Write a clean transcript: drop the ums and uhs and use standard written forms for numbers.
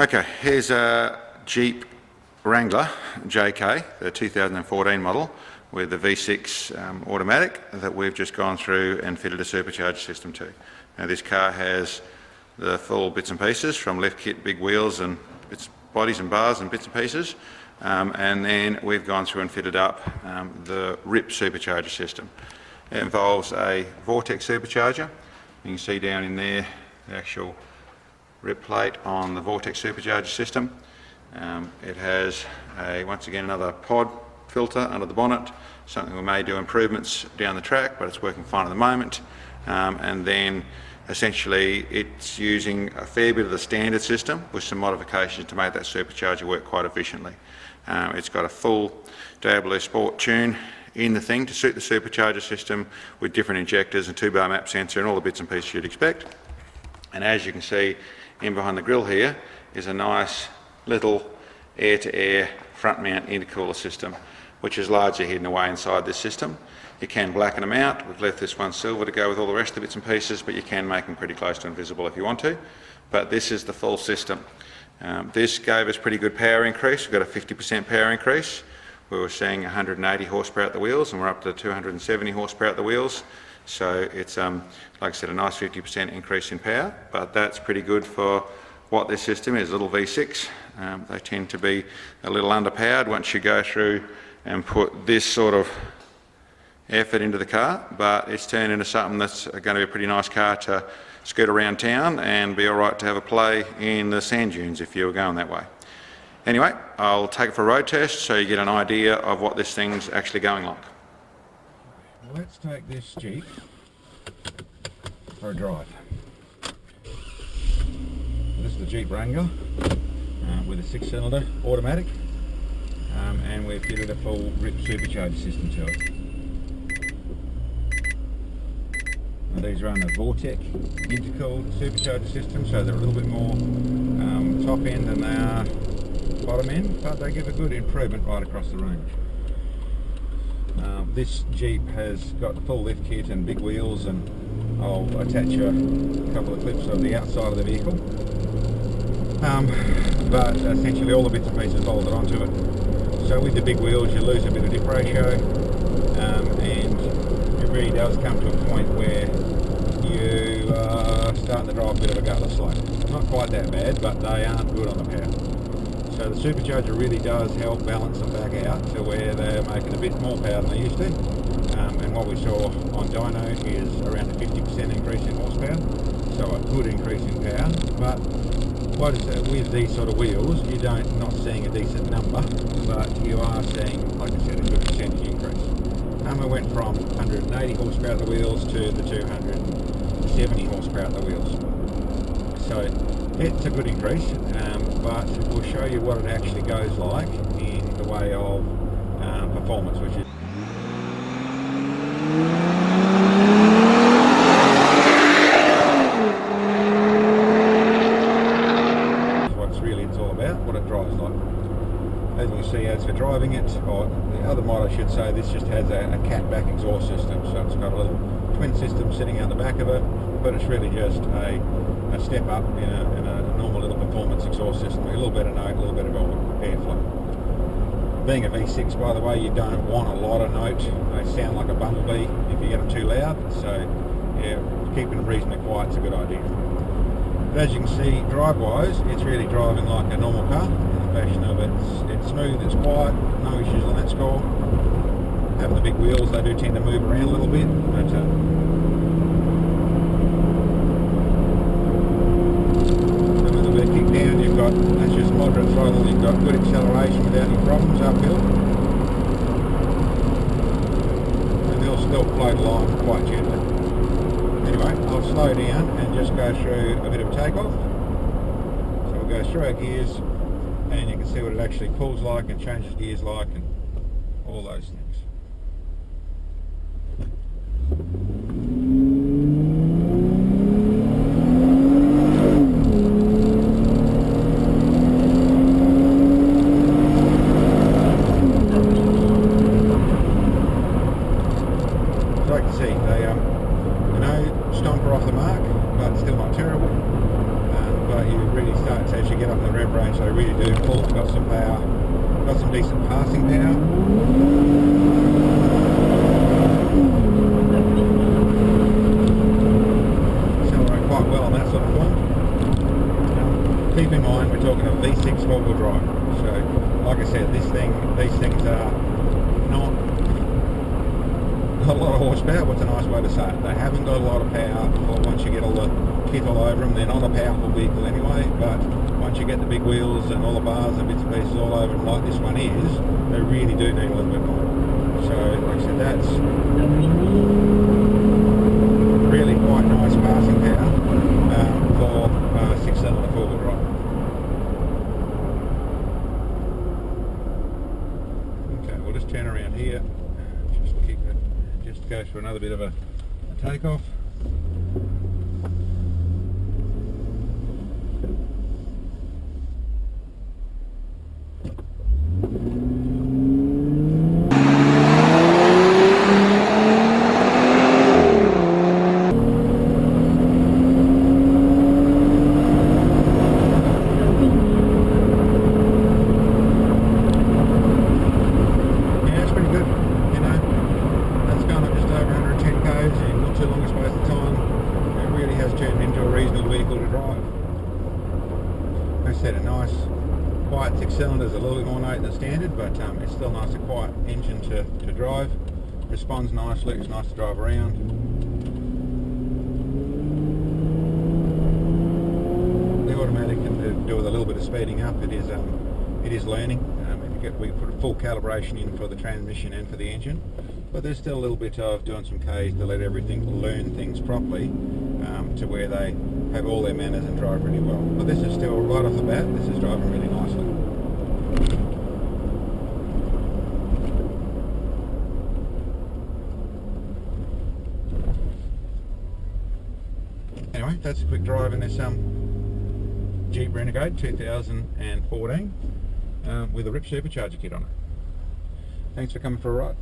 Okay, here's a Jeep Wrangler JK, the 2014 model, with the V6 automatic that we've just gone through and fitted a supercharged system to. Now this car has the full bits and pieces from lift kit, big wheels and bodies and bars and bits and pieces, and then we've gone through and fitted up the RIPP supercharger system. It involves a Vortech supercharger. You can see down in there the actual RIPP plate on the Vortech supercharger system. It has once again another pod filter under the bonnet, something we may do improvements down the track, but it's working fine at the moment. And then essentially it's using a fair bit of the standard system with some modifications to make that supercharger work quite efficiently. It's got a full W.A Sport tune in the thing to suit the supercharger system, with different injectors and 2-bar map sensor and all the bits and pieces you'd expect. And as you can see in behind the grille here is a nice little air-to-air front mount intercooler system, which is largely hidden away inside this system. You can blacken them out. We've left this one silver to go with all the rest of the bits and pieces, but you can make them pretty close to invisible if you want to. But this is the full system. This gave us pretty good power increase. We've got a 50% power increase. We were seeing 180 horsepower at the wheels, and we're up to 270 horsepower at the wheels. So it's, like I said, a nice 50% increase in power, but that's pretty good for what this system is. Little V6, they tend to be a little underpowered once you go through and put this sort of effort into the car, but it's turned into something that's going to be a pretty nice car to scoot around town and be all right to have a play in the sand dunes if you were going that way. Anyway, I'll take it for a road test so you get an idea of what this thing's actually going like. Let's take this Jeep for a drive. This is the Jeep Wrangler with a 6-cylinder automatic, and we've fitted a full RIPP supercharger system to it. Now these run a Vortech intercooled supercharger system, so they're a little bit more top end than they are bottom end, but they give a good improvement right across the range. This Jeep has got the full lift kit and big wheels, and I'll attach a couple of clips of the outside of the vehicle. But essentially all the bits and pieces bolted onto it. So with the big wheels you lose a bit of dip ratio, and it really does come to a point where you are starting to drive a bit of a gutless slope. Not quite that bad, but they aren't good on the power. So the supercharger really does help balance them back out to where they're making a bit more power than they used to. And what we saw on dyno is around a 50% increase in horsepower, so a good increase in power. But what is it, with these sort of wheels, you don't not seeing a decent number, but you are seeing, like I said, a good percentage increase. We went from 180 horsepower at the wheels to the 270 horsepower at the wheels. So it's a good increase, but we'll show you what it actually goes like in the way of performance, which is what it's all about, what it drives like. As you see, as for driving it, or the other mod I should say, this just has a cat back exhaust system, so it's got a little twin system sitting out the back of it, but it's really just a step up in a normal little performance exhaust system, a little bit of note, a little bit of airflow. Being a V6, by the way, you don't want a lot of note. They sound like a bumblebee if you get them too loud, so yeah, keeping them reasonably quiet is a good idea. But as you can see, drive-wise, it's really driving like a normal car, in the fashion of it's smooth, it's quiet, no issues on that score. Having the big wheels, they do tend to move around a little bit, but that's just moderate throttle, you've got good acceleration without any problems uphill, and they'll still float along quite gently. Anyway, I'll slow down and just go through a bit of a takeoff. So we'll go through our gears and you can see what it actually pulls like and changes gears like and all those things. Like you see, they stomper off the mark, but still not terrible. But you really start, as you get up the rev range, they really do pull. It's got some power, got some decent passing power. Accelerate quite well on that sort of point. Keep in mind we're talking a V6 four-wheel drive. So, like I said, these things are not got a lot of horsepower. What's a nice way to say it? They haven't got a lot of power. Or once you get all the kit all over them, they're not a powerful vehicle anyway. But once you get the big wheels and all the bars and bits and pieces all over them, like this one is, they really do need a little bit more. So, like I said, that's really quite nice passing power for 6-cylinder four-wheel drive. Okay, we'll just turn around here. Just go for another bit of a takeoff. A nice quiet 6-cylinder is a little bit more ornate than standard, but it's still nice and quiet engine to drive. Responds nicely, it's nice to drive around. The automatic can do with a little bit of speeding up. It is learning. We put a full calibration in for the transmission and for the engine, but there's still a little bit of doing some Ks to let everything learn things properly to where they have all their manners and drive really well. But this is still, right off the bat, this is driving really nicely. Anyway, that's a quick drive in this Jeep Renegade 2014 with a RIPP supercharger kit on it. Thanks for coming for a ride.